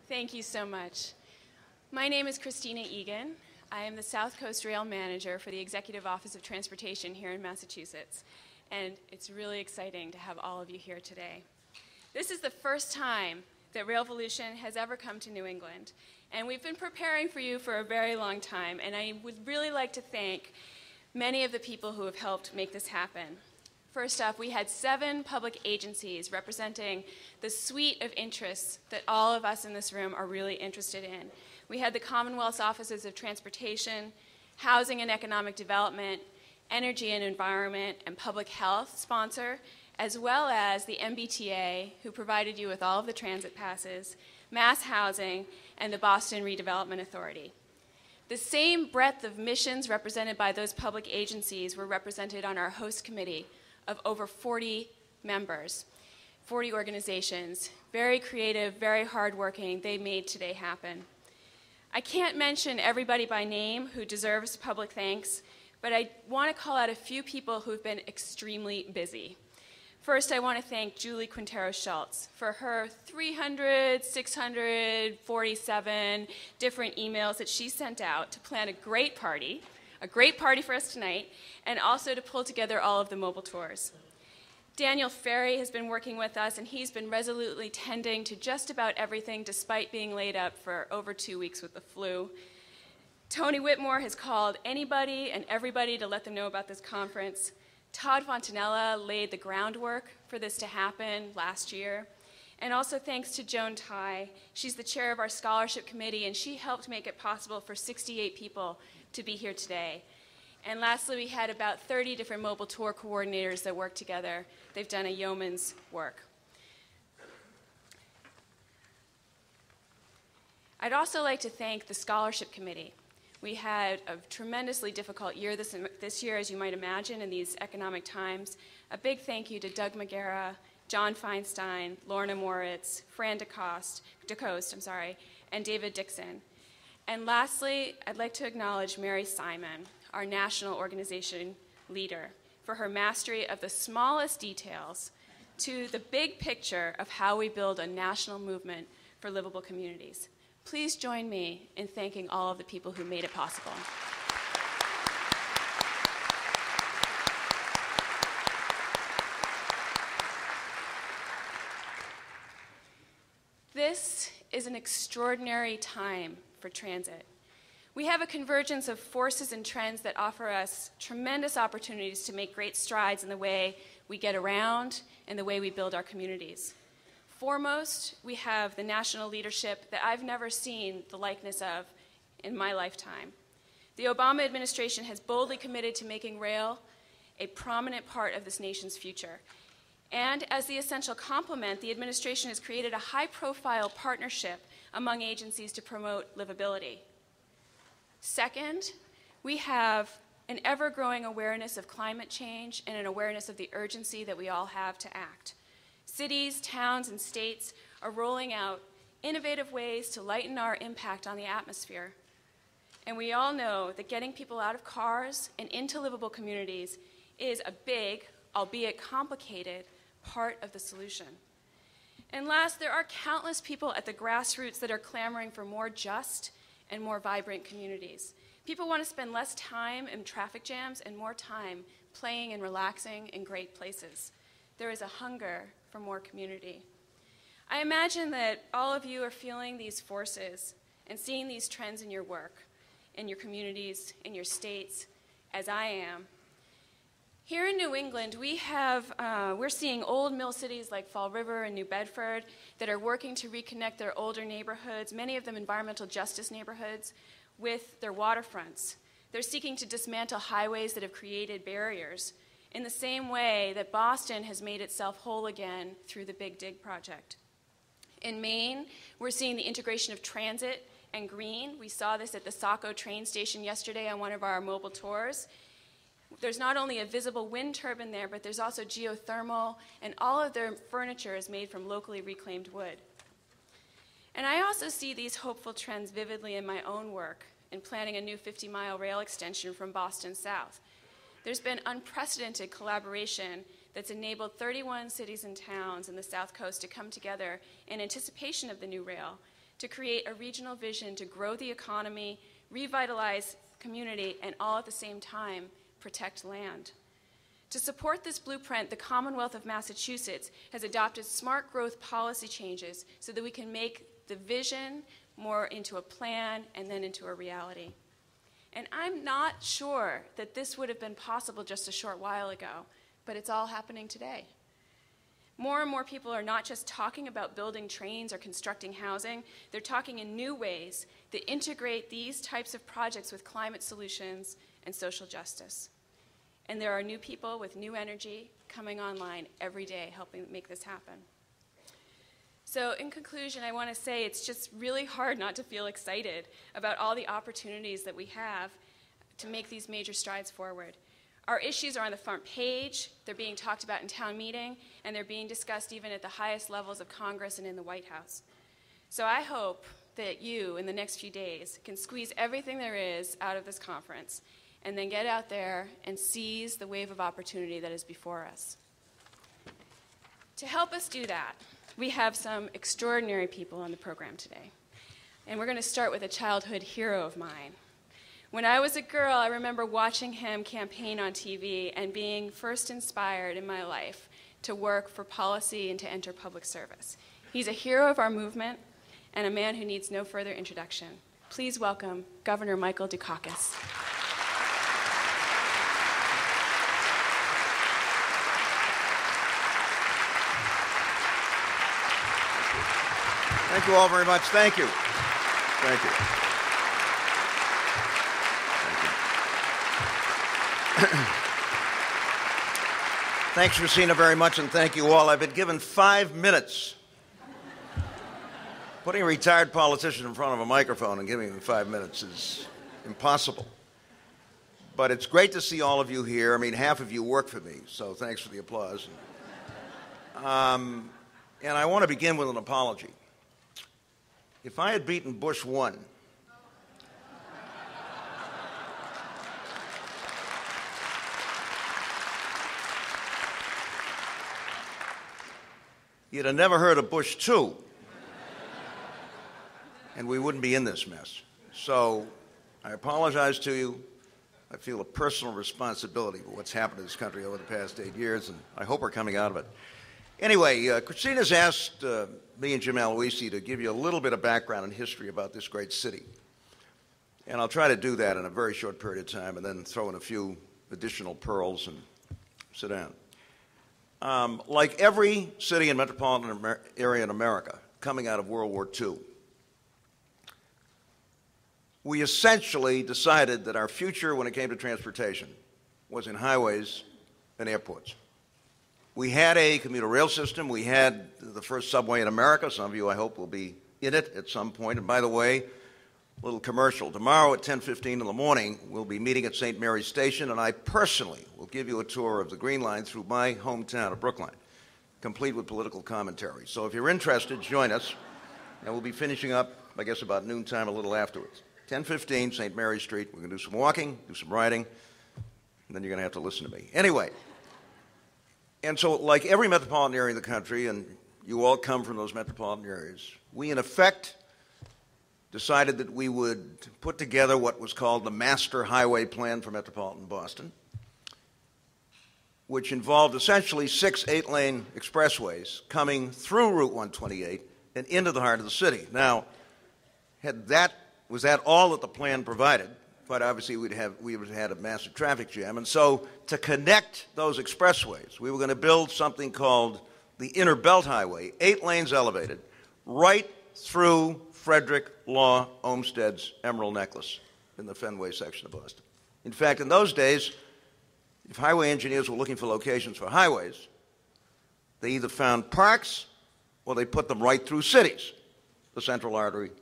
Thank you so much. My name is Kristina Egan. I am the South Coast Rail Manager for the Executive Office of Transportation here in Massachusetts, and it's really exciting to have all of you here today. This is the first time that Rail Volution has ever come to New England, and we've been preparing for you for a very long time, and I would really like to thank many of the people who have helped make this happen. First off, we had 7 public agencies representing the suite of interests that all of us in this room are really interested in. We had the Commonwealth's Offices of Transportation, Housing and Economic Development, Energy and Environment, and Public Health sponsor, as well as the MBTA, who provided you with all of the transit passes, Mass Housing, and the Boston Redevelopment Authority. The same breadth of missions represented by those public agencies were represented on our host committee of over 40 members, 40 organizations. Very creative, very hardworking. They made today happen. I can't mention everybody by name who deserves public thanks, but I want to call out a few people who've been extremely busy. First, I want to thank Julie Quintero-Schultz for her 647 different emails that she sent out to plan a great party for us tonight, and also to pull together all of the mobile tours. Daniel Ferry has been working with us, and he's been resolutely tending to just about everything despite being laid up for over 2 weeks with the flu. Tony Whitmore has called anybody and everybody to let them know about this conference. Todd Fontanella laid the groundwork for this to happen last year. And also thanks to Joan Tai. She's the chair of our scholarship committee, and she helped make it possible for 68 people to be here today. And lastly, we had about 30 different mobile tour coordinators that work together. They've done a yeoman's work. I'd also like to thank the scholarship committee. We had a tremendously difficult year this year, as you might imagine, in these economic times. A big thank you to Doug Magera, John Feinstein, Lorna Moritz, Fran DeCoste, and David Dixon. And lastly, I'd like to acknowledge Mary Simon, our national organization leader, for her mastery of the smallest details to the big picture of how we build a national movement for livable communities. Please join me in thanking all of the people who made it possible. This is an extraordinary time for transit. We have a convergence of forces and trends that offer us tremendous opportunities to make great strides in the way we get around and the way we build our communities. Foremost, we have the national leadership that I've never seen the likeness of in my lifetime. The Obama administration has boldly committed to making rail a prominent part of this nation's future. And as the essential complement, the administration has created a high-profile partnership among agencies to promote livability. Second, we have an ever-growing awareness of climate change and an awareness of the urgency that we all have to act. Cities, towns, and states are rolling out innovative ways to lighten our impact on the atmosphere. And we all know that getting people out of cars and into livable communities is a big, albeit complicated, part of the solution. And last, there are countless people at the grassroots that are clamoring for more just and more vibrant communities. People want to spend less time in traffic jams and more time playing and relaxing in great places. There is a hunger for more community. I imagine that all of you are feeling these forces and seeing these trends in your work, in your communities, in your states, as I am. Here in New England, we're seeing old mill cities like Fall River and New Bedford that are working to reconnect their older neighborhoods, many of them environmental justice neighborhoods, with their waterfronts. They're seeking to dismantle highways that have created barriers in the same way that Boston has made itself whole again through the Big Dig project. In Maine, we're seeing the integration of transit and green. We saw this at the Saco train station yesterday on one of our mobile tours. There's not only a visible wind turbine there, but there's also geothermal, and all of their furniture is made from locally reclaimed wood. And I also see these hopeful trends vividly in my own work in planning a new 50-mile rail extension from Boston south. There's been unprecedented collaboration that's enabled 31 cities and towns in the South Coast to come together in anticipation of the new rail to create a regional vision to grow the economy, revitalize community, and all at the same time protect land. To support this blueprint, the Commonwealth of Massachusetts has adopted smart growth policy changes so that we can make the vision more into a plan and then into a reality. And I'm not sure that this would have been possible just a short while ago, but it's all happening today. More and more people are not just talking about building trains or constructing housing, they're talking in new ways that integrate these types of projects with climate solutions and social justice. And there are new people with new energy coming online every day helping make this happen. So in conclusion, I want to say it's just really hard not to feel excited about all the opportunities that we have to make these major strides forward. Our issues are on the front page, they're being talked about in town meeting, and they're being discussed even at the highest levels of Congress and in the White House. So I hope that you, in the next few days, can squeeze everything there is out of this conference and then get out there and seize the wave of opportunity that is before us. To help us do that, we have some extraordinary people on the program today. And we're going to start with a childhood hero of mine. When I was a girl, I remember watching him campaign on TV and being first inspired in my life to work for policy and to enter public service. He's a hero of our movement and a man who needs no further introduction. Please welcome Governor Michael Dukakis. Thank you all very much. Thank you. Thank you. Thanks, Kristina, very much, and thank you all. I've been given 5 minutes. Putting a retired politician in front of a microphone and giving him 5 minutes is impossible. But it's great to see all of you here. I mean, half of you work for me, so thanks for the applause. And I want to begin with an apology. If I had beaten Bush 1, you'd have never heard of Bush 2, and we wouldn't be in this mess. So I apologize to you. I feel a personal responsibility for what's happened to this country over the past 8 years, and I hope we're coming out of it. Anyway, Kristina's asked me and Jim Aloisi to give you a little bit of background and history about this great city. And I'll try to do that in a very short period of time and then throw in a few additional pearls and sit down. Like every city and metropolitan area in America coming out of World War II, we essentially decided that our future when it came to transportation was in highways and airports. We had a commuter rail system. We had the first subway in America. Some of you, I hope, will be in it at some point. And by the way, a little commercial. Tomorrow at 10:15 in the morning, we'll be meeting at St. Mary's Station, and I personally will give you a tour of the Green Line through my hometown of Brookline, complete with political commentary. So if you're interested, join us. And we'll be finishing up, I guess, about noontime, a little afterwards. 10:15, St. Mary's Street. We're going to do some walking, do some riding, and then you're going to have to listen to me. Anyway. And so, like every metropolitan area in the country, and you all come from those metropolitan areas, we in effect decided that we would put together what was called the Master Highway Plan for Metropolitan Boston, which involved essentially 6 8-lane expressways coming through Route 128 and into the heart of the city. Now, was that all that the plan provided? Quite obviously, we would have had a massive traffic jam. And so to connect those expressways, we were going to build something called the Inner Belt Highway, 8 lanes elevated, right through Frederick Law Olmsted's Emerald Necklace in the Fenway section of Boston. In fact, in those days, if highway engineers were looking for locations for highways, they either found parks or they put them right through cities, the Central Artery,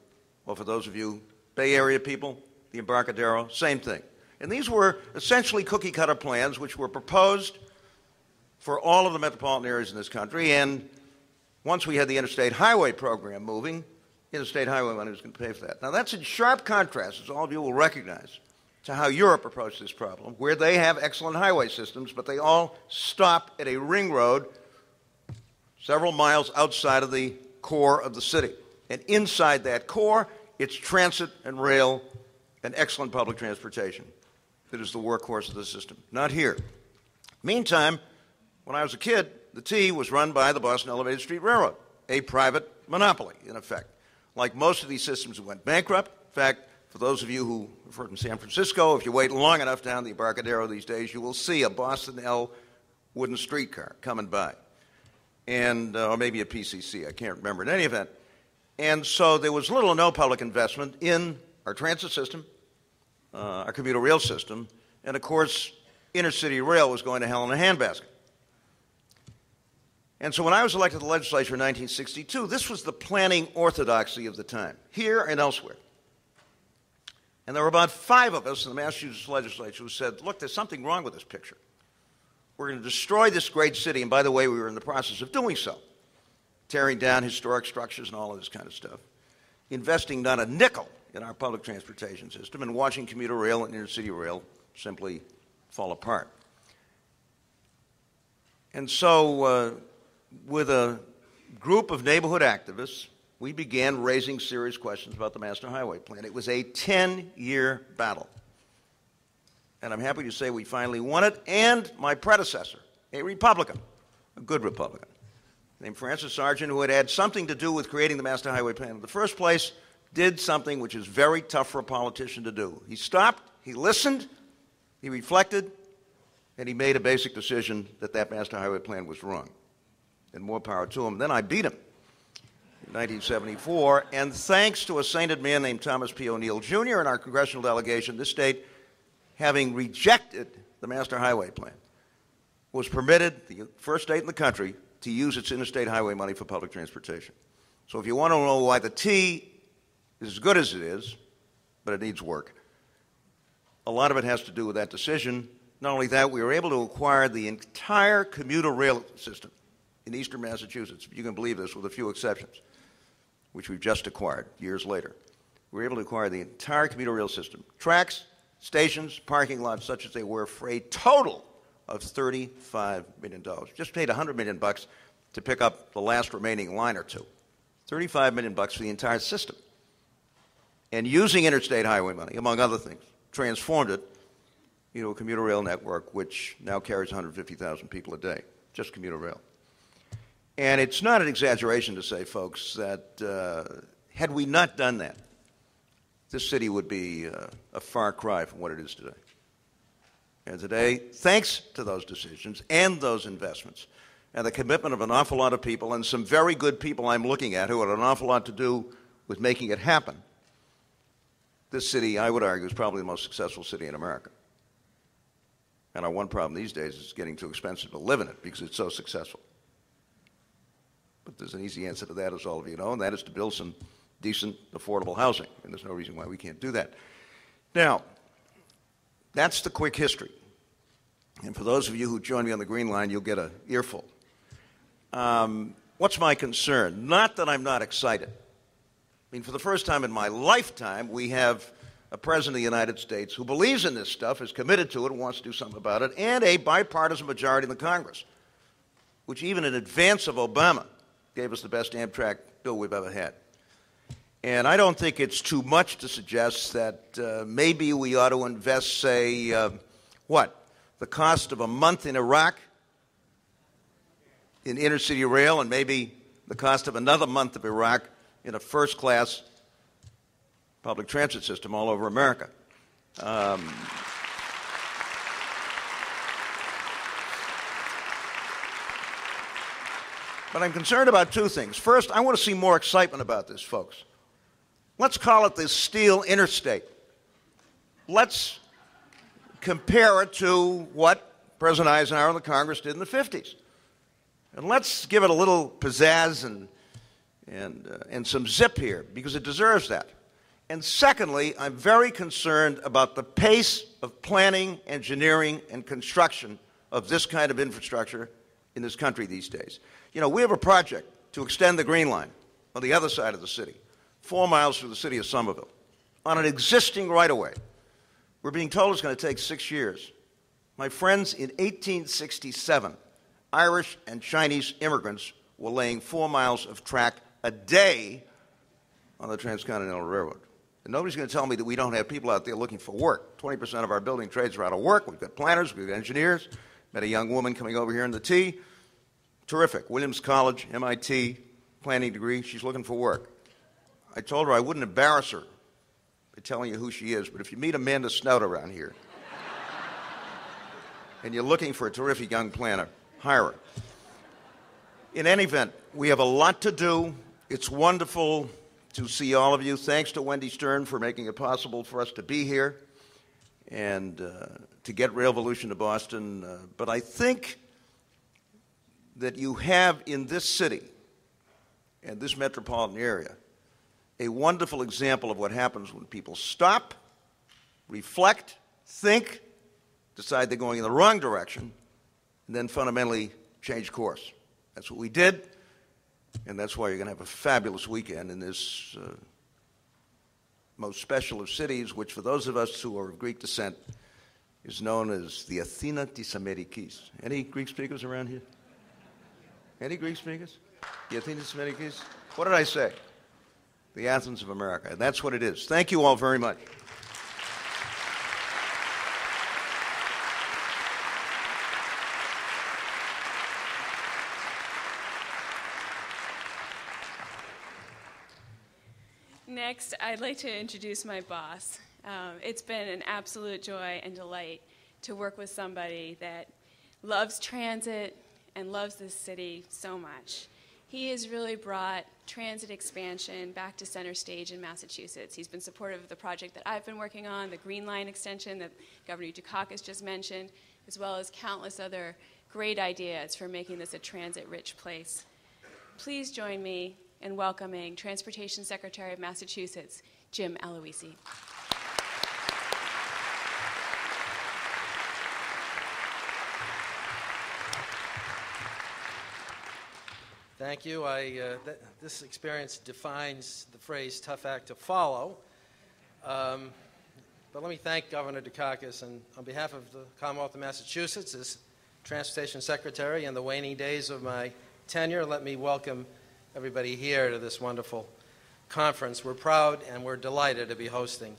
or for those of you Bay Area people, the Embarcadero, same thing. And these were essentially cookie-cutter plans which were proposed for all of the metropolitan areas in this country. And once we had the Interstate Highway Program moving, Interstate Highway money was going to pay for that. Now, that's in sharp contrast, as all of you will recognize, to how Europe approached this problem, where they have excellent highway systems, but they all stop at a ring road several miles outside of the core of the city. And inside that core, it's transit and rail and excellent public transportation that is the workhorse of the system, not here. Meantime, when I was a kid, the T was run by the Boston Elevated Street Railroad, a private monopoly, in effect. Like most of these systems, it went bankrupt. In fact, for those of you who are from San Francisco, if you wait long enough down the Embarcadero these days, you will see a Boston L wooden streetcar coming by, and or maybe a PCC, I can't remember, in any event. And so there was little or no public investment in our transit system, our commuter rail system, and of course, intercity rail was going to hell in a handbasket. And so when I was elected to the legislature in 1962, this was the planning orthodoxy of the time, here and elsewhere. And there were about 5 of us in the Massachusetts legislature who said, look, there's something wrong with this picture. We're going to destroy this great city, and by the way, we were in the process of doing so, tearing down historic structures and all of this kind of stuff, investing not a nickel in our public transportation system, and watching commuter rail and intercity rail simply fall apart. And so with a group of neighborhood activists, we began raising serious questions about the Master Highway Plan. It was a 10-year battle. And I'm happy to say we finally won it, and my predecessor, a Republican, a good Republican, named Francis Sargent, who had had something to do with creating the Master Highway Plan in the first place, did something which is very tough for a politician to do. He stopped, he listened, he reflected, and he made a basic decision that that Master Highway Plan was wrong. And more power to him. Then I beat him in 1974, and thanks to a sainted man named Thomas P. O'Neill, Jr. in our congressional delegation, this state, having rejected the Master Highway Plan, was permitted, the first state in the country, to use its interstate highway money for public transportation. So if you want to know why the T is as good as it is, but it needs work, a lot of it has to do with that decision. Not only that, we were able to acquire the entire commuter rail system in eastern Massachusetts, if you can believe this, with a few exceptions, which we've just acquired years later. We were able to acquire the entire commuter rail system, tracks, stations, parking lots, such as they were, for a total of $35 million. Just paid $100 million to pick up the last remaining line or two. $35 million for the entire system. And using interstate highway money, among other things, transformed it into a commuter rail network which now carries 150,000 people a day, just commuter rail. And it's not an exaggeration to say, folks, that had we not done that, this city would be a far cry from what it is today. And today, thanks to those decisions and those investments and the commitment of an awful lot of people, and some very good people I'm looking at who had an awful lot to do with making it happen, this city, I would argue, is probably the most successful city in America. And our one problem these days is getting too expensive to live in it because it's so successful. But there's an easy answer to that, as all of you know, and that is to build some decent, affordable housing. And there's no reason why we can't do that. Now, that's the quick history. And for those of you who join me on the Green Line, you'll get an earful. What's my concern? Not that I'm not excited. I mean, for the first time in my lifetime, we have a president of the United States who believes in this stuff, is committed to it, and wants to do something about it, and a bipartisan majority in the Congress, which even in advance of Obama gave us the best Amtrak bill we've ever had. And I don't think it's too much to suggest that maybe we ought to invest, say, the cost of a month in Iraq in intercity rail, and maybe the cost of another month of Iraq in a first-class public transit system all over America. But I'm concerned about two things. First, I want to see more excitement about this, folks. Let's call it the Steel Interstate. Let's compare it to what President Eisenhower and the Congress did in the 50s. And let's give it a little pizzazz and some zip here, because it deserves that. And secondly, I'm very concerned about the pace of planning, engineering, and construction of this kind of infrastructure in this country these days. You know, we have a project to extend the Green Line on the other side of the city, 4 miles through the city of Somerville, on an existing right-of-way. We're being told it's going to take 6 years. My friends, in 1867, Irish and Chinese immigrants were laying 4 miles of track a day on the Transcontinental Railroad. And nobody's going to tell me that we don't have people out there looking for work. 20% of our building trades are out of work. We've got planners, we've got engineers. Met a young woman coming over here in the T. Terrific. Williams College, MIT, planning degree. She's looking for work. I told her I wouldn't embarrass her by telling you who she is, but if you meet Amanda Snout around here and you're looking for a terrific young planner, hire her. In any event, we have a lot to do. It's wonderful to see all of you. Thanks to Wendy Stern for making it possible for us to be here and to get Rail Volution to Boston. But I think that you have in this city and this metropolitan area a wonderful example of what happens when people stop, reflect, think, decide they're going in the wrong direction, and then fundamentally change course. That's what we did. And that's why you're going to have a fabulous weekend in this most special of cities, which for those of us who are of Greek descent is known as the Athena της Αμερικής. Any Greek speakers around here? Any Greek speakers? The Athena της Αμερικής? What did I say? The Athens of America. And that's what it is. Thank you all very much. Next, I'd like to introduce my boss. It's been an absolute joy and delight to work with somebody that loves transit and loves this city so much. He has really brought transit expansion back to center stage in Massachusetts. He's been supportive of the project that I've been working on, the Green Line extension that Governor Dukakis just mentioned, as well as countless other great ideas for making this a transit-rich place. Please join me in welcoming Transportation Secretary of Massachusetts, Jim Aloisi. Thank you. This experience defines the phrase tough act to follow. But let me thank Governor Dukakis, and on behalf of the Commonwealth of Massachusetts, as Transportation Secretary in the waning days of my tenure, let me welcome everybody here to this wonderful conference. We're proud and we're delighted to be hosting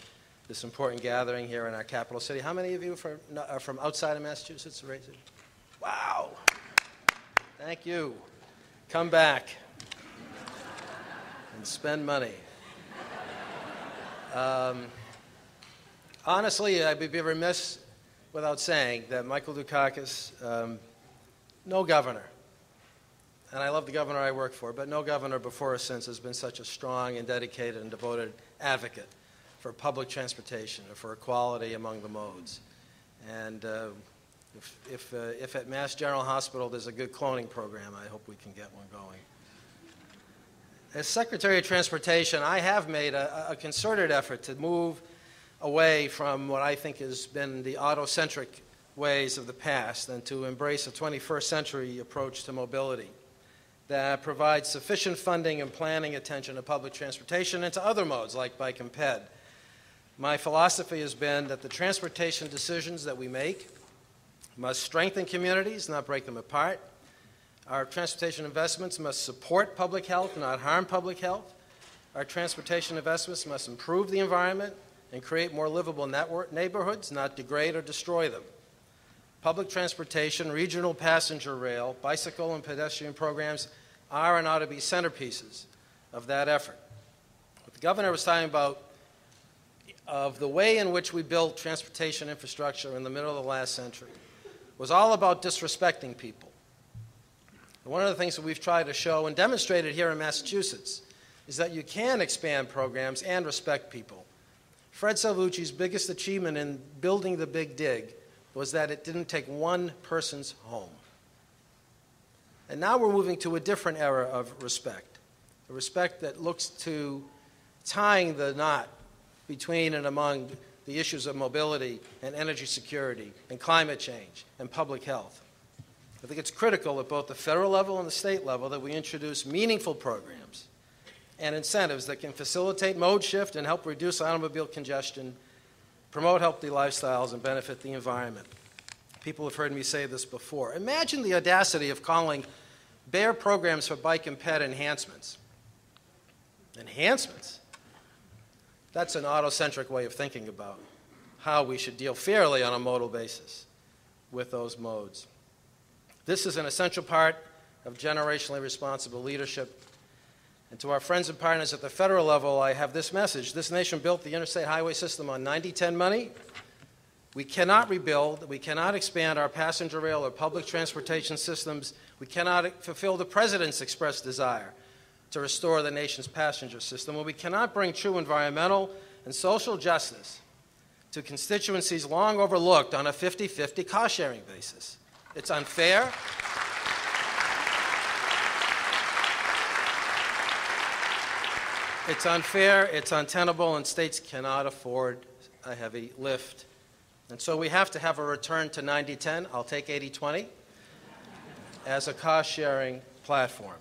this important gathering here in our capital city. How many of you are from outside of Massachusetts? Wow. Thank you. Come back and spend money. Honestly, I'd be remiss without saying that Michael Dukakis, no governor, and I love the governor I work for, but no governor before or since has been such a strong and dedicated and devoted advocate for public transportation and for equality among the modes. And if at Mass General Hospital there's a good cloning program, I hope we can get one going. As Secretary of Transportation, I have made a concerted effort to move away from what I think has been the autocentric ways of the past and to embrace a 21st century approach to mobility that provides sufficient funding and planning attention to public transportation and to other modes like bike and ped. My philosophy has been that the transportation decisions that we make must strengthen communities, not break them apart. Our transportation investments must support public health, not harm public health. Our transportation investments must improve the environment and create more livable neighborhoods, not degrade or destroy them. Public transportation, regional passenger rail, bicycle and pedestrian programs are and ought to be centerpieces of that effort. What the governor was talking about of the way in which we built transportation infrastructure in the middle of the last century was all about disrespecting people. And one of the things that we've tried to show and demonstrated here in Massachusetts is that you can expand programs and respect people. Fred Salvucci's biggest achievement in building the Big Dig was that it didn't take one person's home. And now we're moving to a different era of respect, a respect that looks to tying the knot between and among the issues of mobility and energy security and climate change and public health. I think it's critical at both the federal level and the state level that we introduce meaningful programs and incentives that can facilitate mode shift and help reduce automobile congestion, promote healthy lifestyles, and benefit the environment. People have heard me say this before. Imagine the audacity of calling bare programs for bike and ped enhancements. Enhancements? That's an autocentric way of thinking about how we should deal fairly on a modal basis with those modes. This is an essential part of generationally responsible leadership. And to our friends and partners at the federal level, I have this message. This nation built the interstate highway system on 90-10 money. We cannot rebuild, we cannot expand our passenger rail or public transportation systems. We cannot fulfill the President's expressed desire to restore the nation's passenger system. And we cannot bring true environmental and social justice to constituencies long overlooked on a 50-50 cost-sharing basis. It's unfair. It's unfair, it's untenable, and states cannot afford a heavy lift. And so we have to have a return to 90-10, I'll take 80-20, as a cost-sharing platform.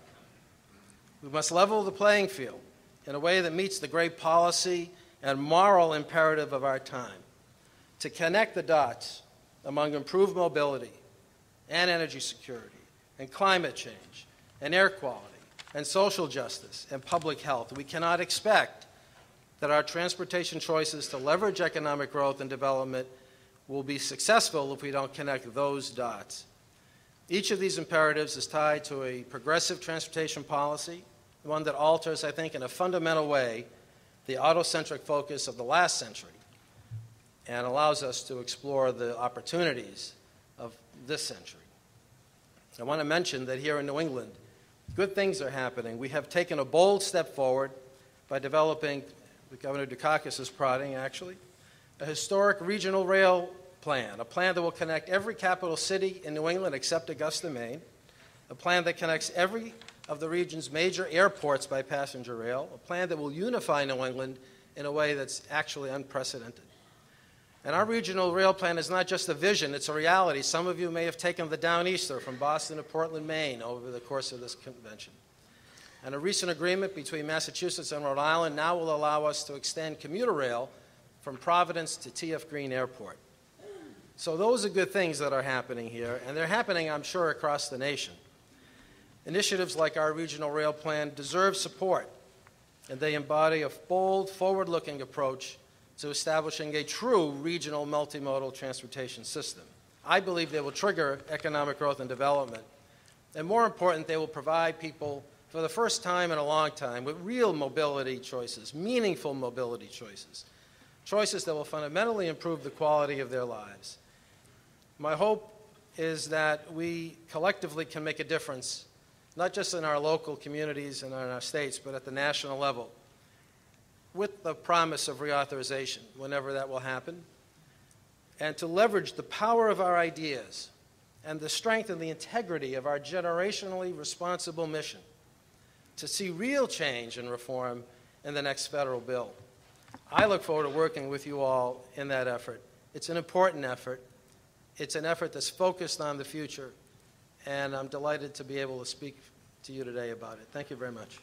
We must level the playing field in a way that meets the great policy and moral imperative of our time to connect the dots among improved mobility and energy security and climate change and air quality and social justice and public health. We cannot expect that our transportation choices to leverage economic growth and development will be successful if we don't connect those dots. Each of these imperatives is tied to a progressive transportation policy, one that alters, I think, in a fundamental way, the autocentric focus of the last century and allows us to explore the opportunities of this century. I want to mention that here in New England, good things are happening. We have taken a bold step forward by developing, what Governor Dukakis is prodding, actually, a historic regional rail plan, a plan that will connect every capital city in New England except Augusta, Maine, a plan that connects every of the region's major airports by passenger rail, a plan that will unify New England in a way that's actually unprecedented. And our regional rail plan is not just a vision, it's a reality. Some of you may have taken the Downeaster from Boston to Portland, Maine over the course of this convention. And a recent agreement between Massachusetts and Rhode Island now will allow us to extend commuter rail from Providence to T.F. Green Airport. So those are good things that are happening here, and they're happening, I'm sure, across the nation. Initiatives like our regional rail plan deserve support, and they embody a bold, forward-looking approach to establishing a true regional multimodal transportation system. I believe they will trigger economic growth and development, and more important, they will provide people, for the first time in a long time, with real mobility choices, meaningful mobility choices, choices that will fundamentally improve the quality of their lives. My hope is that we collectively can make a difference, not just in our local communities and in our states, but at the national level, with the promise of reauthorization, whenever that will happen, and to leverage the power of our ideas and the strength and the integrity of our generationally responsible mission to see real change and reform in the next federal bill. I look forward to working with you all in that effort. It's an important effort. It's an effort that's focused on the future, and I'm delighted to be able to speak to you today about it. Thank you very much.